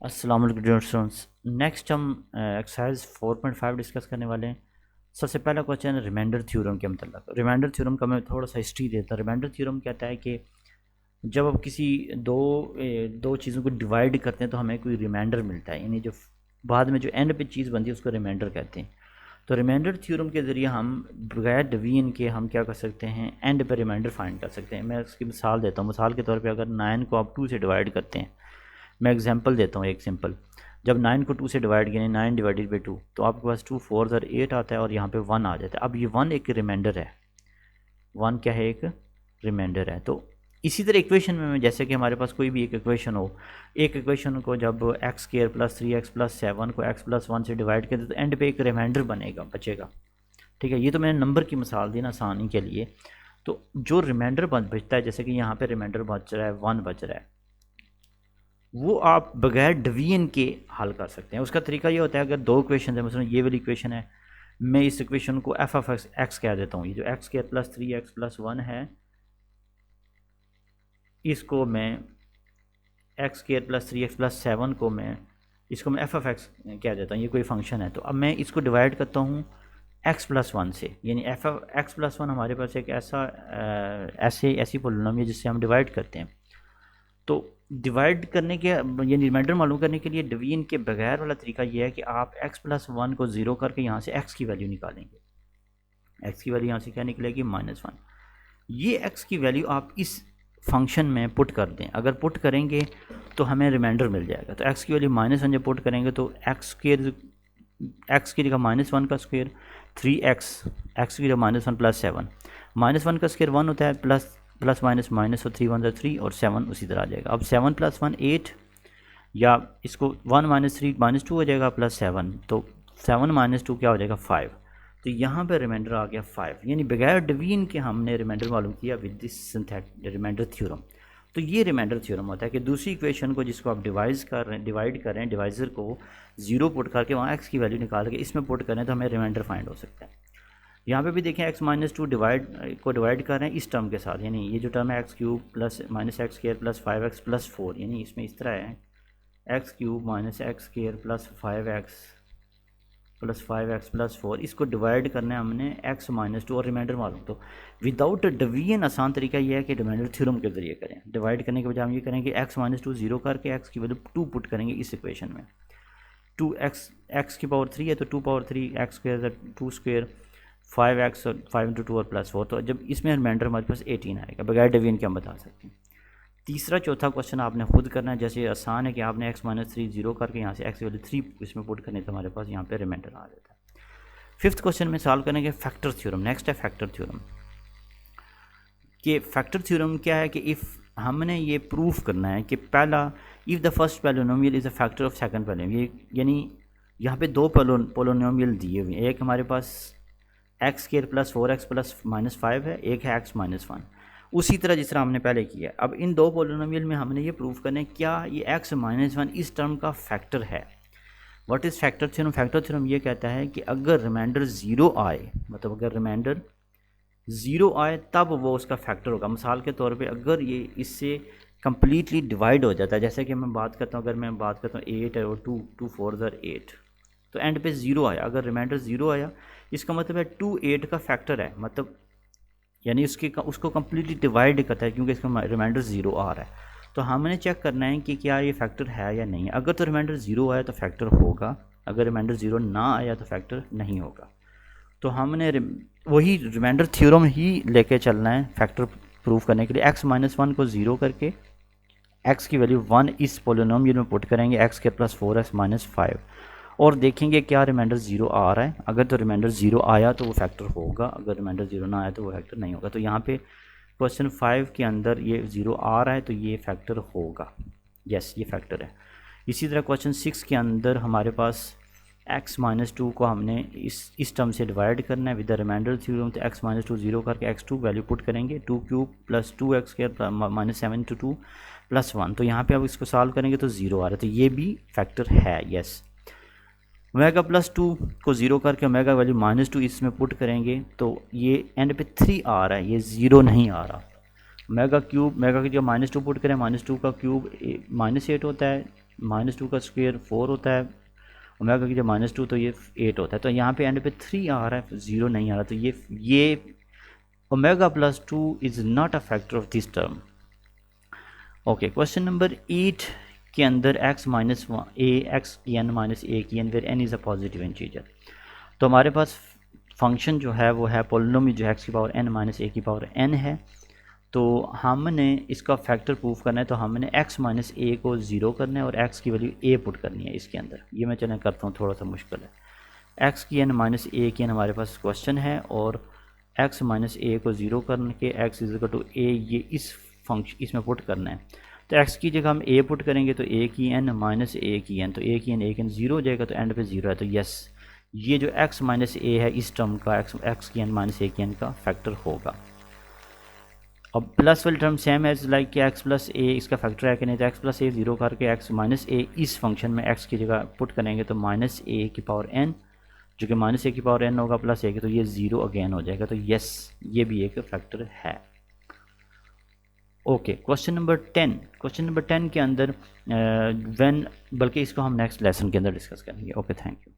अस्सलाम वालेकुम students. Next हम एक्सरसाइज 4.5 डिस्कस करने वाले हैं। सबसे पहला क्वेश्चन है रिमाइंडर थ्योरम के मतलब। रिमाइंडर थ्योरम का मैं थोड़ा सा हिस्ट्री देता हूँ। रिमाइंडर थ्योरम कहता है कि जब आप किसी दो चीज़ों को डिवाइड करते हैं तो हमें कोई रिमाइंडर मिलता है, यानी जो बाद में जो एंड पे चीज़ बनती है उसको रिमाइंडर कहते हैं। तो रिमाइंडर थ्योरम के ज़रिए हम बगैर डिवीजन के हम क्या कर सकते हैं, एंड पे रिमाइंडर फाइंड कर सकते हैं। मैं उसकी मिसाल देता हूँ। मिसाल के तौर पे अगर 9 को आप 2 से डिवाइड करते हैं, मैं एग्जांपल देता हूँ एक सिंपल। जब 9 को 2 से डिवाइड किया, 9 डिवाइडेड बाई 2, तो आपके पास 2 4 और 8 आता है और यहाँ पे 1 आ जाता है। अब ये 1 एक रिमाइंडर है। 1 क्या है? एक रिमाइंडर है। तो इसी तरह इक्वेशन में जैसे कि हमारे पास कोई भी एक इक्वेशन हो, एक इक्वेशन को जब x square plus 3x plus 7 को x प्लस 1 से डिवाइड करते तो एंड पे एक रिमाइंडर बचेगा। ठीक है, ये तो मैंने नंबर की मिसाल दी ना आसानी के लिए। तो जो रिमाइंडर बचता है, जैसे कि यहाँ पे रिमाइंडर बच रहा है 1 बच रहा है, वो आप बगैर डिवीजन के हल कर सकते हैं। उसका तरीका ये होता है, अगर दो इक्वेशन है, मसलन ये वाली इक्वेशन है, मैं इस इक्वेशन को एफ ऑफ एक्स कह देता हूँ। ये जो x square plus 3x plus 1 है, इसको मैं x square plus 3x plus 7 को मैं इसको मैं एफ ऑफ एक्स कह देता हूँ। ये कोई फंक्शन है। तो अब मैं इसको डिवाइड करता हूँ एक्स प्लस 1 से, यानी एफ ऑफ एक्स प्लस 1 हमारे पास एक ऐसी पोलिनोमियल है जिससे हम डिवाइड करते हैं। तो डिवाइड करने के यानी रिमाइंडर मालूम करने के लिए डिवीजन के बगैर वाला तरीका ये है कि आप x प्लस 1 को 0 करके यहाँ से x की वैल्यू निकालेंगे। x की वैल्यू यहाँ से क्या निकलेगी? -1। ये x की वैल्यू आप इस फंक्शन में पुट कर दें। अगर पुट करेंगे तो हमें रिमाइंडर मिल जाएगा। तो x की वैल्यू -1 जब पुट करेंगे तो x की जगह -1 का स्क्वायर 3x, x की जगह -1 प्लस 7, -1 का स्क्वायर 1 होता है, प्लस प्लस माइनस माइनस, और 3 1 3 और 7 उसी तरह आ जाएगा। अब 7 प्लस 1 8, या इसको 1 माइनस 3 -2 हो जाएगा प्लस 7, तो 7 माइनस 2 क्या हो जाएगा? 5। तो यहाँ पे रिमाइंडर आ गया 5, यानी बगैर डिवीजन के हमने रिमाइंडर मालूम किया with this synthetic remainder theorem. तो ये रिमाइंडर थ्योरम होता है कि दूसरी इक्वेशन को जिसको आप डिवाइड कर रहे हैं, डिवाइजर को 0 पुट करके वहाँ x की वैल्यू निकाल के इसमें पुट करें तो हमें रिमाइंडर फाइंड हो सकता है। यहाँ पे भी देखें x माइनस 2 डिवाइड कर रहे हैं इस टर्म के साथ, यानी ये जो टर्म है x cube plus minus x square plus 5x plus 4, यानी इसमें इस तरह है x cube minus x square plus 5x plus 4। इसको डिवाइड करना है हमने x माइनस 2 और रिमाइंडर मालूम। तो विदाउट डिवीजन आसान तरीका ये है कि रिमाइंडर थ्योरम के जरिए करें। डिवाइड करने के बजाय हम ये करेंगे x माइनस 2 0 करके x की वैल्यू 2 पुट करेंगे इस इक्वेशन में। 2x की पावर 3 है तो 2 power 3 x square 2 square 5x और 5 इंटू 2 और प्लस 4। तो जब इसमें रिमाइंडर हमारे पास 18 आएगा बगैर डिवीजन के हम बता सकते हैं। तीसरा चौथा क्वेश्चन आपने खुद करना है। जैसे आसान है कि आपने x माइनस 3 0 करके यहाँ से x की वैल्यू 3 इसमें पुट करने तो हमारे पास यहाँ पे रिमाइंडर आ जाता है। फिफ्थ क्वेश्चन में सॉल्व करेंगे फैक्टर थ्योरम। नेक्स्ट है फैक्टर थ्योरम। कि फैक्टर थ्योरम क्या है कि इफ़ हमने ये प्रूफ करना है कि पहला, if the first polynomial is a factor of second polynomial, यानी यहाँ पे दो पोलिनोमियल दिए हुए हैं। एक हमारे पास x square plus 4x plus -5 है, एक है x माइनस 1। उसी तरह जिस तरह हमने पहले किया। अब इन दो पोलिनोमियल में हमने ये प्रूफ करना है क्या ये x माइनस 1 इस टर्म का फैक्टर है। What is factor theorem? Factor theorem ये कहता है कि अगर रिमाइंडर 0 आए, मतलब अगर रिमाइंडर 0 आए तब वो उसका फैक्टर होगा। मिसाल के तौर पे अगर ये इससे कम्प्लीटली डिवाइड हो जाता है, जैसे कि मैं बात करता हूँ, अगर मैं बात करता हूँ 8 है और 2 4 8, तो एंड पे 0 आया। अगर रिमाइंडर 0 आया इसका मतलब है 2 8 का फैक्टर है, मतलब यानी उसको कम्प्लीटली डिवाइड करता है क्योंकि इसका रिमाइंडर 0 आ रहा है। तो हमने चेक करना है कि क्या ये फैक्टर है या नहीं। अगर तो रिमाइंडर 0 आया तो फैक्टर होगा, अगर रिमाइंडर 0 ना आया तो फैक्टर नहीं होगा। तो हमने वही रिमाइंडर थ्योरम ही लेके चलना है फैक्टर प्रूफ करने के लिए। x माइनस 1 को 0 करके x की वैल्यू 1 इस पोलिनोमियल में पुट करेंगे, x के प्लस 4x माइनस 5, और देखेंगे क्या रिमाइंडर 0 आ रहा है। अगर तो रिमाइंडर 0 आया तो वो फैक्टर होगा, अगर रिमाइंडर 0 ना आया तो वो फैक्टर नहीं होगा। तो यहाँ पे क्वेश्चन 5 के अंदर ये 0 आ रहा है तो ये फैक्टर होगा। यस, ये फैक्टर है। इसी तरह क्वेश्चन 6 के अंदर हमारे पास x माइनस 2 को हमने इस टर्म से डिवाइड करना है विद द रिमाइंडर थ्योरम। तो x माइनस 2 0 करके x2 वैल्यू पुट करेंगे, 2 cube plus 2x square minus 7 into 2 plus 1। तो यहाँ पे अब इसको सॉल्व करेंगे तो 0 आ रहा है, तो ये भी फैक्टर है। यस, ओमेगा प्लस 2 को 0 करके ओमेगा वैल्यू -2 इसमें पुट करेंगे तो ये एंड पे 3 आ रहा है, ये 0 नहीं आ रहा। ओमेगा क्यूब, ओमेगा की जो -2 पुट करें, -2 का क्यूब -8 होता है, -2 का स्क्वायर 4 होता है, ओमेगा की जब -2 तो ये 8 होता है। तो यहाँ पे एंड पे 3 आ रहा है, 0 नहीं आ रहा, तो ये omega plus 2 is not a factor of this term. Okay, question number 8 के अंदर x माइनस ए एक्स की एन माइनस ए की n where n is a positive integer. तो हमारे पास फंक्शन जो है वो है पोलिनोमियल जो x की पावर n माइनस ए की पावर n है। तो हमने इसका फैक्टर प्रूफ करना है, तो हमने x माइनस ए को 0 करना है और x की वैल्यू a पुट करनी है इसके अंदर। ये मैं चलें करता हूँ, थोड़ा सा मुश्किल है। x की n माइनस ए की n हमारे पास क्वेश्चन है और x माइनस ए को 0 करके x is equal to a ये इस फंक्शन इसमें पुट करना है। तो x की जगह हम a पुट करेंगे तो a की n माइनस a की n, तो a की n 0 हो जाएगा, तो एंड पे 0 है। तो यस, ये जो x माइनस ए है इस टर्म का x की n माइनस a की n का फैक्टर होगा। अब प्लस वाली टर्म सेम एज लाइक कि x प्लस ए इसका फैक्टर है कि नहीं, तो x प्लस ए 0 करके x माइनस ए इस फंक्शन में x की जगह पुट करेंगे तो माइनस ए की पावर n, जो कि माइनस ए की पावर n होगा प्लस ए की, तो ये 0 अगेन हो जाएगा। तो यस, ये भी एक फैक्टर है। Okay, question number 10। Question number 10 के अंदर व्हेन, बल्कि इसको हम नेक्स्ट लेसन के अंदर डिस्कस करेंगे। Okay, thank you.